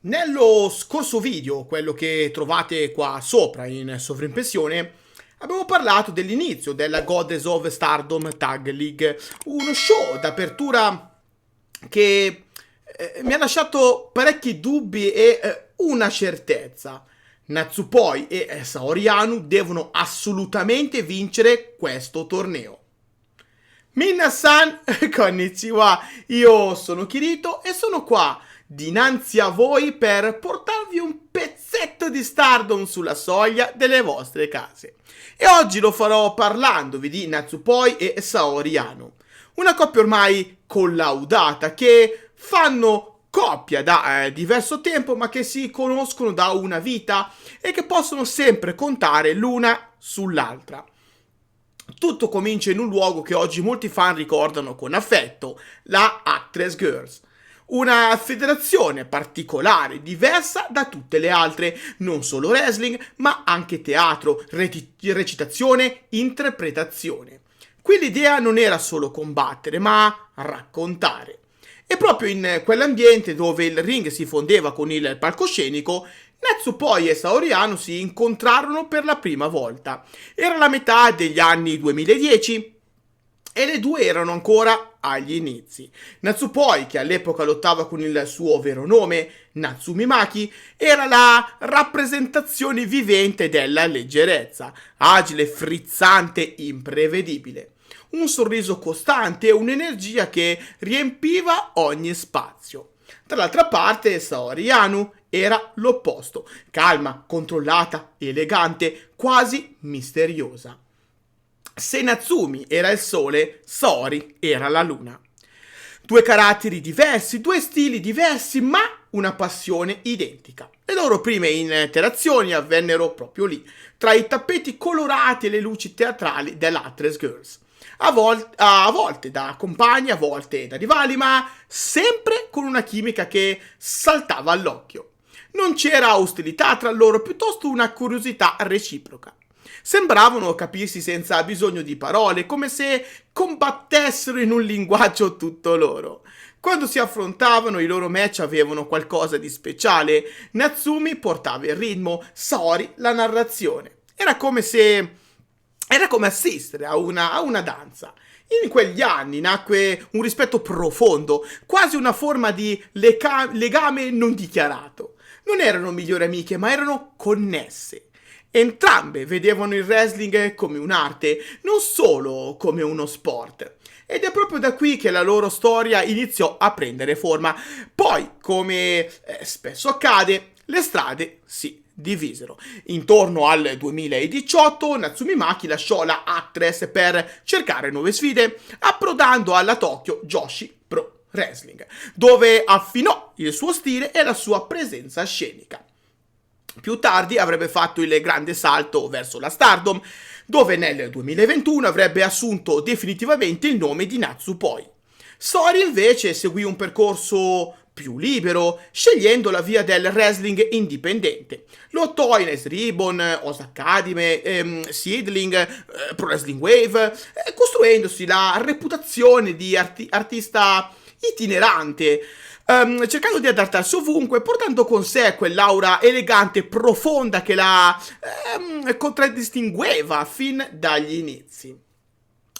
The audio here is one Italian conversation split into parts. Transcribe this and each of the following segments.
Nello scorso video, quello che trovate qua sopra in sovrimpressione, abbiamo parlato dell'inizio della Goddess of Stardom Tag League, uno show d'apertura che mi ha lasciato parecchi dubbi e una certezza. Natsupoi e Saori Anou devono assolutamente vincere questo torneo. Minna-san, konnichiwa, io sono Kirito e sono qua dinanzi a voi per portarvi un pezzetto di Stardom sulla soglia delle vostre case. E oggi lo farò parlandovi di Natsupoi e Saori Anou, una coppia ormai collaudata che fanno coppia da diverso tempo ma che si conoscono da una vita e che possono sempre contare l'una sull'altra. Tutto comincia in un luogo che oggi molti fan ricordano con affetto, la Actress Girls. Una federazione particolare, diversa da tutte le altre, non solo wrestling, ma anche teatro, recitazione, interpretazione. Qui l'idea non era solo combattere, ma raccontare. E proprio in quell'ambiente dove il ring si fondeva con il palcoscenico, Natsupoi e Saori Anou si incontrarono per la prima volta. Era la metà degli anni 2010 e le due erano ancora agli inizi. Natsupoi, che all'epoca lottava con il suo vero nome, Natsumi Maki, era la rappresentazione vivente della leggerezza, agile, frizzante, imprevedibile. Un sorriso costante e un'energia che riempiva ogni spazio. Dall'altra parte, Saori Anou era l'opposto, calma, controllata, elegante, quasi misteriosa. Se Natsumi era il sole, Saori era la luna. Due caratteri diversi, due stili diversi, ma una passione identica. Le loro prime interazioni avvennero proprio lì, tra i tappeti colorati e le luci teatrali dell'Actress Girls. A volte da compagni, a volte da rivali, ma sempre con una chimica che saltava all'occhio. Non c'era ostilità tra loro, piuttosto una curiosità reciproca. Sembravano capirsi senza bisogno di parole, come se combattessero in un linguaggio tutto loro. Quando si affrontavano, i loro match avevano qualcosa di speciale. Natsumi portava il ritmo, Saori la narrazione. Era come assistere a una danza. In quegli anni nacque un rispetto profondo, quasi una forma di legame non dichiarato. Non erano migliori amiche, ma erano connesse. Entrambe vedevano il wrestling come un'arte, non solo come uno sport. Ed è proprio da qui che la loro storia iniziò a prendere forma. Poi, come spesso accade, le strade si divisero. Intorno al 2018 Natsumi Maki lasciò la Actress per cercare nuove sfide, approdando alla Tokyo Joshi Pro Wrestling, dove affinò il suo stile e la sua presenza scenica. Più tardi avrebbe fatto il grande salto verso la Stardom, dove nel 2021 avrebbe assunto definitivamente il nome di Natsupoi. Saori invece seguì un percorso più libero, scegliendo la via del wrestling indipendente. Lottò in Ice Ribbon, Oz Academy, Seedling, Pro Wrestling Wave, costruendosi la reputazione di artista itinerante, cercando di adattarsi ovunque, portando con sé quell'aura elegante e profonda che la contraddistingueva fin dagli inizi.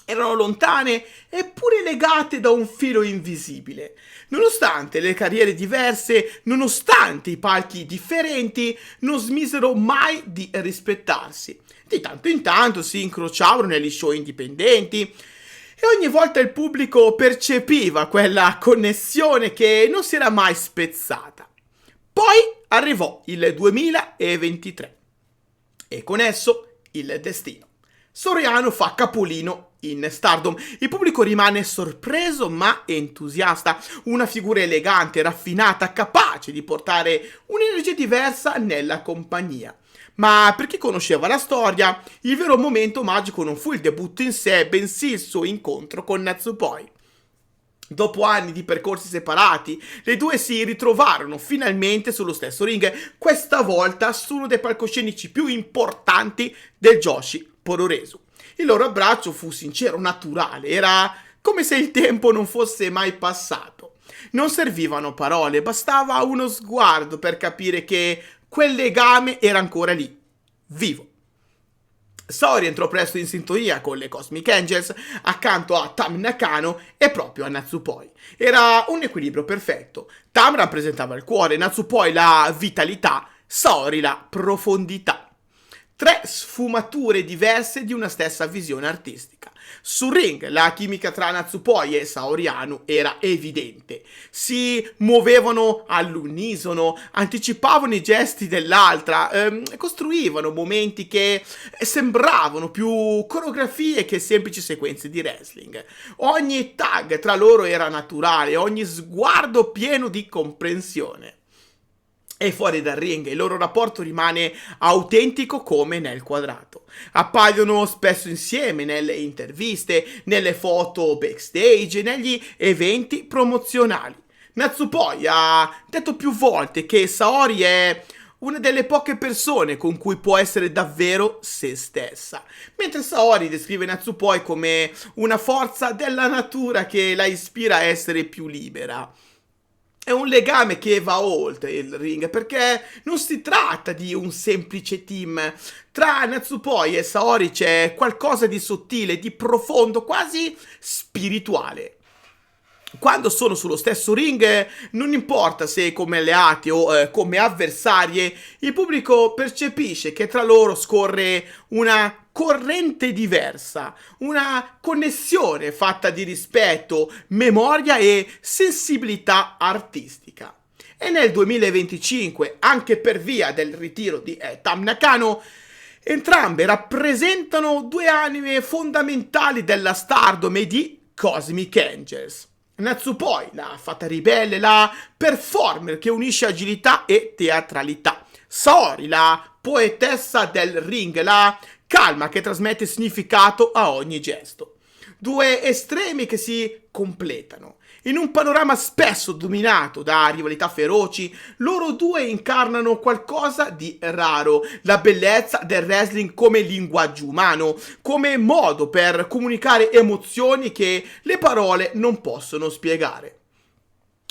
Erano lontane eppure legate da un filo invisibile. Nonostante le carriere diverse, nonostante i palchi differenti, non smisero mai di rispettarsi. Di tanto in tanto si incrociavano negli show indipendenti e ogni volta il pubblico percepiva quella connessione che non si era mai spezzata. Poi arrivò il 2023 e con esso il destino. Saori Anou fa capolino in Stardom. Il pubblico rimane sorpreso ma entusiasta. Una figura elegante, raffinata, capace di portare un'energia diversa nella compagnia. Ma per chi conosceva la storia, il vero momento magico non fu il debutto in sé, bensì il suo incontro con Natsupoi. Dopo anni di percorsi separati, le due si ritrovarono finalmente sullo stesso ring, questa volta su uno dei palcoscenici più importanti del Joshi Puroresu. Il loro abbraccio fu sincero, naturale, era come se il tempo non fosse mai passato. Non servivano parole, bastava uno sguardo per capire che quel legame era ancora lì, vivo. Saori entrò presto in sintonia con le Cosmic Angels accanto a Tam Nakano e proprio a Natsupoi. Era un equilibrio perfetto. Tam rappresentava il cuore, Natsupoi la vitalità, Saori la profondità. Tre sfumature diverse di una stessa visione artistica. Sul ring la chimica tra Natsupoi e Saori Anou era evidente. Si muovevano all'unisono, anticipavano i gesti dell'altra, costruivano momenti che sembravano più coreografie che semplici sequenze di wrestling. Ogni tag tra loro era naturale, ogni sguardo pieno di comprensione. E fuori dal ring il loro rapporto rimane autentico come nel quadrato. Appaiono spesso insieme nelle interviste, nelle foto backstage, negli eventi promozionali. Natsupoi ha detto più volte che Saori è una delle poche persone con cui può essere davvero se stessa, mentre Saori descrive Natsupoi come una forza della natura che la ispira a essere più libera. È un legame che va oltre il ring, perché non si tratta di un semplice team. Tra Natsupoi e Saori c'è qualcosa di sottile, di profondo, quasi spirituale. Quando sono sullo stesso ring, non importa se come alleati o come avversarie, il pubblico percepisce che tra loro scorre una corrente diversa, una connessione fatta di rispetto, memoria e sensibilità artistica. E nel 2025, anche per via del ritiro di Tam Nakano, entrambe rappresentano due anime fondamentali della Stardom e di Cosmic Angels. Natsupoi, la fata ribelle, la performer che unisce agilità e teatralità. Saori, la poetessa del ring, la calma che trasmette significato a ogni gesto. Due estremi che si completano. In un panorama spesso dominato da rivalità feroci, loro due incarnano qualcosa di raro, la bellezza del wrestling come linguaggio umano, come modo per comunicare emozioni che le parole non possono spiegare.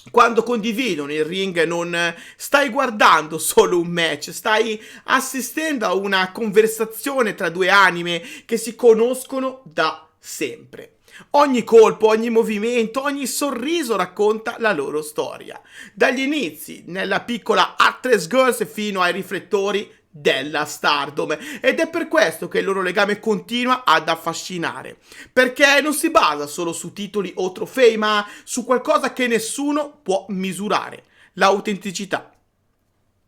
Quando condividono il ring non stai guardando solo un match, stai assistendo a una conversazione tra due anime che si conoscono da sempre. Ogni colpo, ogni movimento, ogni sorriso racconta la loro storia. Dagli inizi, nella piccola Actress Girls fino ai riflettori della Stardom. Ed è per questo che il loro legame continua ad affascinare. Perché non si basa solo su titoli o trofei, ma su qualcosa che nessuno può misurare: l'autenticità.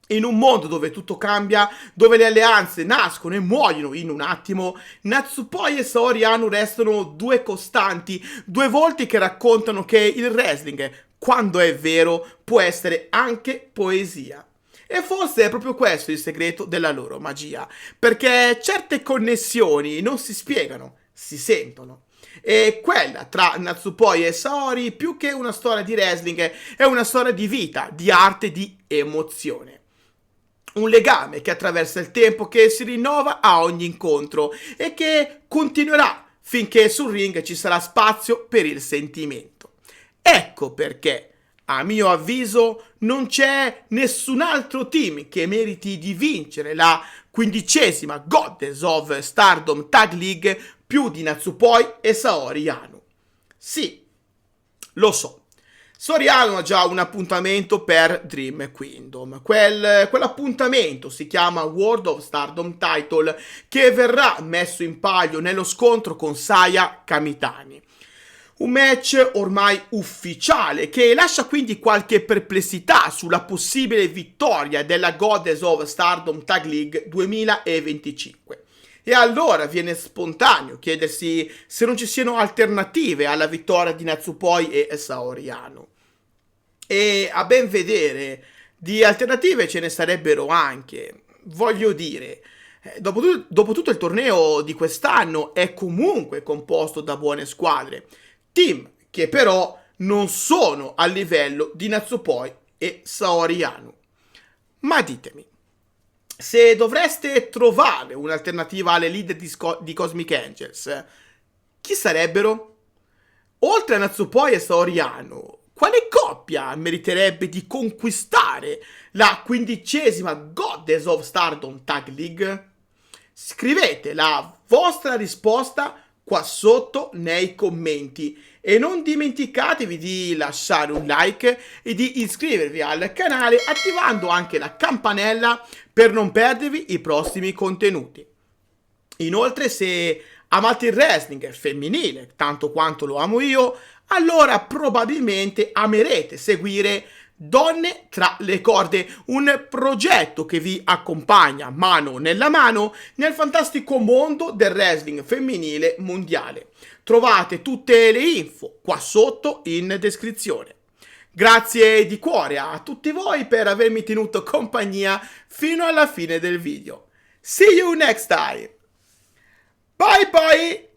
In un mondo dove tutto cambia, dove le alleanze nascono e muoiono in un attimo, Natsupoi e Saori Anou restano due costanti, due volti che raccontano che il wrestling, quando è vero, può essere anche poesia. E forse è proprio questo il segreto della loro magia, perché certe connessioni non si spiegano, si sentono. E quella tra Natsupoi e Saori, più che una storia di wrestling, è una storia di vita, di arte, di emozione. Un legame che attraversa il tempo, che si rinnova a ogni incontro e che continuerà finché sul ring ci sarà spazio per il sentimento. Ecco perché, a mio avviso, non c'è nessun altro team che meriti di vincere la 15ª Goddess of Stardom Tag League più di Natsupoi e Saori Anou. Sì, lo so. Saori Anou ha già un appuntamento per Dream Kingdom. Quell'appuntamento si chiama World of Stardom Title, che verrà messo in palio nello scontro con Saya Kamitani. Un match ormai ufficiale che lascia quindi qualche perplessità sulla possibile vittoria della Goddess of Stardom Tag League 2025. E allora viene spontaneo chiedersi se non ci siano alternative alla vittoria di Natsupoi e Saori Anou. E a ben vedere, di alternative ce ne sarebbero anche. Voglio dire, dopo tutto il torneo di quest'anno è comunque composto da buone squadre. Team che però non sono al livello di Natsupoi e Saori Anou. Ma ditemi, se dovreste trovare un'alternativa alle leader di Cosmic Angels, chi sarebbero? Oltre a Natsupoi e Saori Anou, quale coppia meriterebbe di conquistare la 15ª Goddess of Stardom Tag League? Scrivete la vostra risposta qua sotto nei commenti e non dimenticatevi di lasciare un like e di iscrivervi al canale attivando anche la campanella per non perdervi i prossimi contenuti. Inoltre, se amate il wrestling femminile tanto quanto lo amo io, allora probabilmente amerete seguire Donne tra le corde, un progetto che vi accompagna mano nella mano nel fantastico mondo del wrestling femminile mondiale. Trovate tutte le info qua sotto in descrizione. Grazie di cuore a tutti voi per avermi tenuto compagnia fino alla fine del video. See you next time! Bye bye!